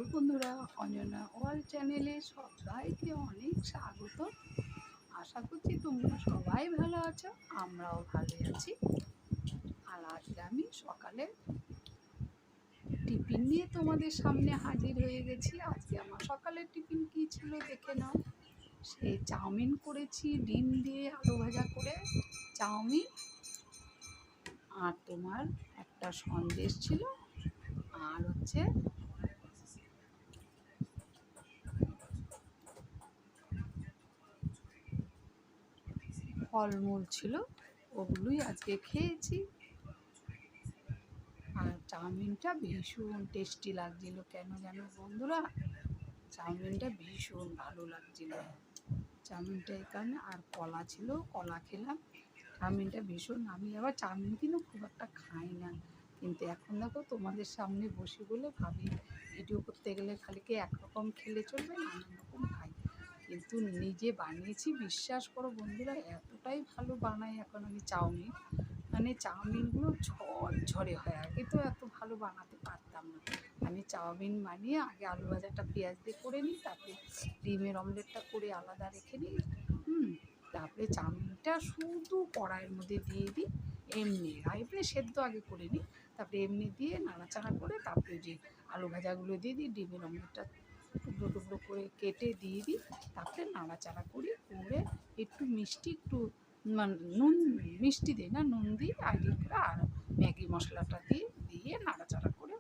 Hello বন্ধুরা, Anjana world চ্যানেলে সবাইকে অনেক স্বাগত। আশা করছি তোমরা সবাই ভালো আছো, আমরাও ভালো আছি। আর আজকে আমি সকালে টিফিন নিয়ে তোমাদের সামনে হাজির হয়ে গেছি। আজকে আমার সকালের টিফিন কী ছিল দেখে নাও। সে চাউমিন করেছি, ডিম দিয়ে আলু ভাজা করে চাউমিন, আর তোমার একটা সন্দেশ ছিল, আর হচ্ছে ফলমূল ছিল, ওগুলোই আজকে খেয়েছি। আর চাউমিনটা ভীষণ টেস্টি লাগছিল, কেন জানো বন্ধুরা, চাউমিনটা ভীষণ ভালো লাগছিল চাউমিনটা এই কারণে। আর কলা ছিল, কলা খেলাম। চাউমিনটা ভীষণ, আমি আবার চাউমিন কিন্তু খুব একটা খাই না, কিন্তু এখন দেখো তোমাদের সামনে বসি বলে ভাবি ভিডিও করতে গেলে খালি কি একরকম খেলে চলবে, নানান রকম খাই। কিন্তু নিজে বানিয়েছি, বিশ্বাস করো বন্ধুরা, এতটাই ভালো বানাই এখন আমি চাউমিন, মানে চাউমিনগুলো ঝরঝরে হয়। আগে তো এত ভালো বানাতে পারতাম না। আমি চাউমিন বানিয়ে আগে আলু ভাজাটা পেঁয়াজ দিয়ে করে নিই, তারপরে ডিমের অমলেটটা করে আলাদা রেখে নিই, তারপরে চাউমিনটা শুধু কড়াইয়ের মধ্যে দিয়ে দিই, এমনি এমনি সেদ্ধ আগে করে নিই, তারপরে এমনি দিয়ে নাড়াচাড়া করে তারপরে যে আলু ভাজাগুলো দিয়ে দিই, ডিমের অমলেটটা টুকরো টুকরো করে কেটে দিয়ে দিই, তারপরে নাড়াচাড়া করি, করে একটু মিষ্টি, একটু নুন, মিষ্টি দিই না, নুন দিই আইডিয়া করে, আর ম্যাগি মশলাটা দিয়ে দিয়ে নাড়াচাড়া করে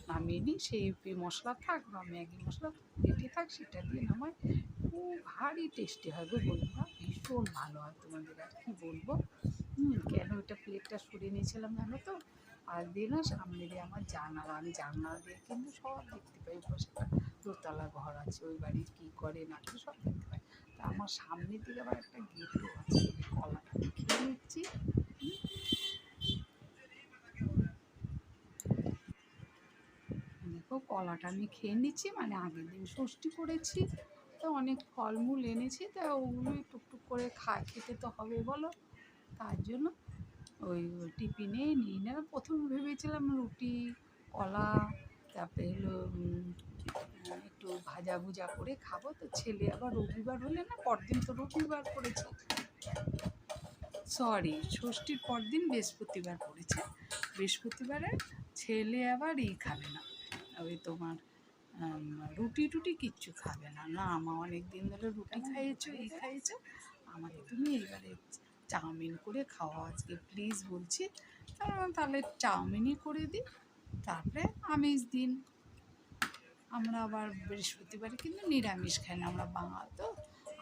নামিয়ে নিই। সেই মশলা থাক বা ম্যাগি মশলা রেডি থাক, সেটা দিয়ে নামাই। খুব ভারী টেস্টি হয় গো বন্ধুরা, ভীষণ ভালো হয়। তোমাদের আর কি বলবো, কেন এটা প্লেটটা সরিয়ে নিয়েছিলাম জানো তো, আর দিয়ে না সামনে দিয়ে আমার জানালা, আমি জানলা দিয়ে কিন্তু সব দেখতে পাই, পাশে একটা দোতলা ঘর আছে, ওই বাড়ির কী করে না করে সব দেখতে পাই। তা আমার সামনের দিকে আবার একটা গেটও আছে। কলাটা খেয়ে নিচ্ছি। দেখো কলাটা আমি খেয়ে নিচ্ছি, মানে আগের দিন ষষ্ঠী করেছি, তো অনেক ফলমূল এনেছি, তা ওগুলোই টুকটুক করে খেতে তো হবে বলো, তার জন্য ওই টিফিনে নিই না। প্রথমে ভেবেছিলাম রুটি, কলা, তারপরে হলো একটু ভাজা ভুজা করে খাবো, তো ছেলে আবার রবিবার হলে না, পরদিন তো রবিবার পড়েছে, সরি ষষ্ঠীর পরদিন বৃহস্পতিবার পড়েছে, বৃহস্পতিবারে ছেলে আবার খাবে না, ওই তোমার রুটি টুটি কিচ্ছু খাবে না। না মা, অনেক দিন ধরে রুটি খাইয়েছো, খাইয়েছো, আমাকে তুমি এইবারে চাউমিন করে খাওয়া আজকে প্লিজ বলছি। তাহলে চাউমিনই করে দিই। তারপরে আমিষ দিন, আমরা আবার বৃহস্পতিবারে কিন্তু নিরামিষ খাই না, আমরা বাঙাল তো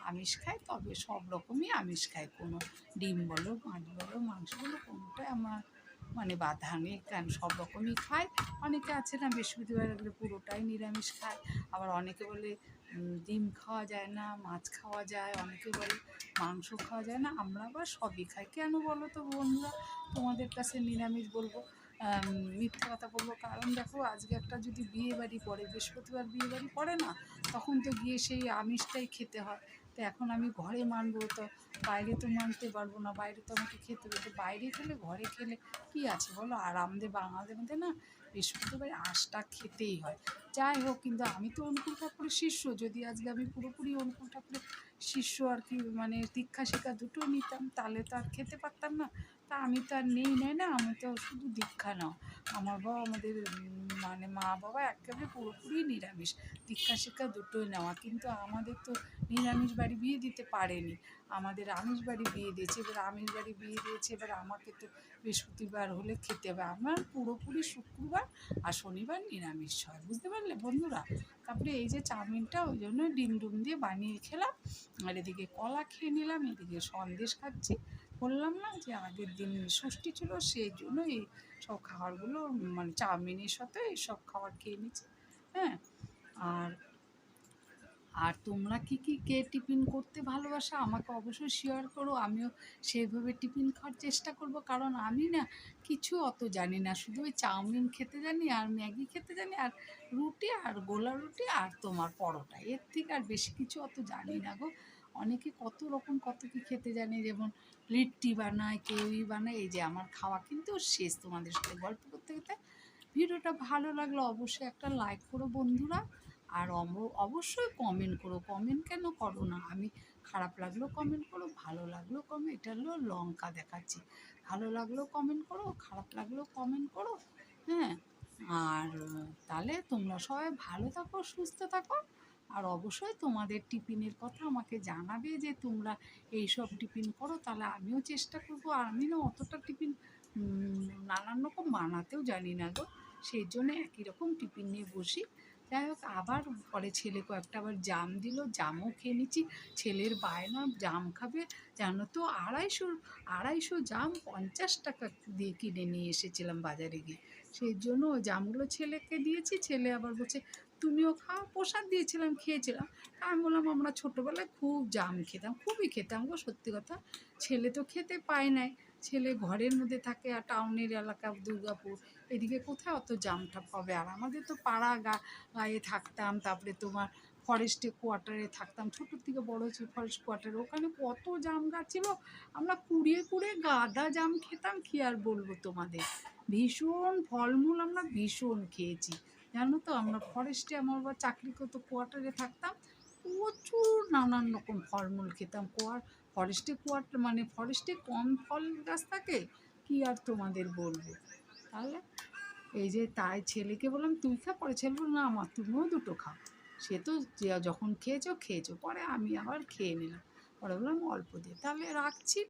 আমিষ খাই, তবে সব রকমই আমিষ খাই, কোনো ডিম বলো, মাছ বলো, মাংস বলো, কোনোটাই আমার মানে বাধা নেই, কারণ সব রকমই খাই। অনেকে আছে না বৃহস্পতিবার গেলে পুরোটাই নিরামিষ খায়, আবার অনেকে বলে ডিম খাওয়া যায় না, মাছ খাওয়া যায়, অনেকে বলে মাংস খাওয়া যায় না, আমরা আবার সবই খাই। কেন বলো তো বন্ধুরা, তোমাদের কাছে নিরামিষ বলবো, মিথ্যা কথা বলবো? কারণ দেখো, আজকে একটা যদি বিয়ে বাড়ি পড়ে, বৃহস্পতিবার বিয়ে বাড়ি পড়ে না, তখন তো গিয়ে সেই আমিষটাই খেতে হয়। তো এখন আমি ঘরে মানবো, তো বাইরে তো মানতে পারবো না, বাইরে তো আমাকে খেতে হবে, তো বাইরে খেলে ঘরে খেলে কী আছে বলো। আর আমাদের বাঙালিদের মধ্যে না বৃহস্পতিবার আঁশটা খেতেই হয়। যাই হোক, কিন্তু আমি তো অনুকূল ঠাকুরের শিষ্য, যদি আজকে আমি পুরোপুরি অনুকূল ঠাকুরের শিষ্য আর কি, মানে দীক্ষা শিক্ষা দুটোই নিতাম, তাহলে তো আর খেতে পারতাম না। তা আমি তো আর নেই না, আমি তো শুধু দীক্ষা নাও। আমার বাবা, আমাদের মানে মা বাবা একেবারে পুরোপুরি নিরামিষ, দীক্ষা শিক্ষা দুটোই নেওয়া, কিন্তু আমাদের তো নিরামিষ বাড়ি বিয়ে দিতে পারেনি, আমাদের আমিষ বাড়ি বিয়ে দিয়েছে। এবার আমিষ বাড়ি বিয়ে দিয়েছে, এবার আমাকে তো বৃহস্পতিবার হলে খেতে হবে, আমার পুরোপুরি শুক্রবার আর শনিবার নিরামিষ হয়, বুঝতে পারলে বন্ধুরা। তারপরে এই যে চাউমিনটা ওই জন্য ডিম ডুম দিয়ে বানিয়ে খেলাম, আর এদিকে কলা খেয়ে নিলাম, এদিকে সন্দেশ খাচ্ছি। বললাম না যে আগের দিন ষষ্ঠী ছিল, সেই জন্য এই সব খাবারগুলো, মানে চাউমিনের সাথে এইসব খাবার খেয়ে নিচ্ছি। হ্যাঁ, আর আর তোমরা কে টিফিন করতে ভালোবাসো আমাকে অবশ্যই শেয়ার করো, আমিও সেইভাবে টিফিন খাওয়ার চেষ্টা করব। কারণ আমি না কিছু অত জানি না, শুধু ওই চাউমিন খেতে জানি, আর ম্যাগি খেতে জানি, আর রুটি, আর গোলা রুটি, আর তোমার পরোটা, এর থেকে আর বেশি কিছু অত জানি না গো। অনেকে কত রকম কত কী খেতে জানে, যেমন লিট্টি বানায়, কেউই বানায়, এই যে আমার খাওয়া কিন্তু শেষ তোমাদের সাথে গল্প করতে করতে। ভিডিওটা ভালো লাগলে অবশ্যই একটা লাইক করো বন্ধুরা, আর অবশ্যই কমেন্ট করো। কমেন্ট কেন করো না? আমি খারাপ লাগলেও কমেন্ট করো, ভালো লাগলেও কমেন্ট, এটা হলো লঙ্কা দেখাচ্ছি। ভালো লাগলেও কমেন্ট করো, খারাপ লাগলেও কমেন্ট করো, হ্যাঁ? আর তাহলে তোমরা সবাই ভালো থাকো, সুস্থ থাকো। আর অবশ্যই তোমাদের টিফিনের কথা আমাকে জানাবে যে তোমরা এইসব টিফিন করো, তাহলে আমিও চেষ্টা করবো। আর আমি না অতটা টিফিন নানান রকম বানাতেও জানি না গো, সেই জন্য একই রকম টিফিন নিয়ে বসি। যাই হোক, আবার পরে ছেলে কয়েকটা আবার জাম দিল, জামও খেয়ে নিচ্ছি। ছেলের বায়না জাম খাবে, জানো তো 250 জাম 50 টাকা দিয়ে কিনে নিয়ে এসেছিলাম বাজারে গিয়ে। সেই জন্য ওই জামগুলো ছেলেকে দিয়েছি, ছেলে আবার বলছে তুমিও খাও, প্রসাদ দিয়েছিলাম, খেয়েছিলাম। আমি বললাম আমরা ছোটোবেলায় খুব জাম খেতাম, খুবই খেতাম গো, সত্যি কথা। ছেলে তো খেতে পায় নাই, ছেলে ঘরের মধ্যে থাকে, আর টাউনের এলাকা দুর্গাপুর, এদিকে কোথায় অত জামটা পাবে? আর আমাদের তো পাড়া গায়ে থাকতাম, তারপরে তোমার ফরেস্টে কোয়ার্টারে থাকতাম, ছোটোর থেকে বড় হচ্ছে ফরেস্ট কোয়ার্টারে, ওখানে কত জাম গাছ ছিল। আমরা কুড়িয়ে কুড়িয়ে গাদা জাম খেতাম, কি আর বলবো তোমাদের। ভীষণ ফলমূল আমরা ভীষণ খেয়েছি, জানো তো। আমরা ফরেস্টে, আমার বা চাকরি করতো, কোয়ার্টারে থাকতাম, প্রচুর নানান রকম ফলমূল খেতাম। ফরেস্টে কোয়ার্টার মানে ফরেস্টে কম ফল গাছ থাকে, কি আর তোমাদের বলবো। তাহলে এই যে তাই ছেলেকে বললাম তুই খা, পরে ছেলে বলল না মা তুমিও দুটো খাও। সে তো যখন খেয়েছো খেয়েছো, পরে আমি আবার খেয়ে নিলাম, পরে বললাম অল্প দিয়ে, তাহলে রাখছি।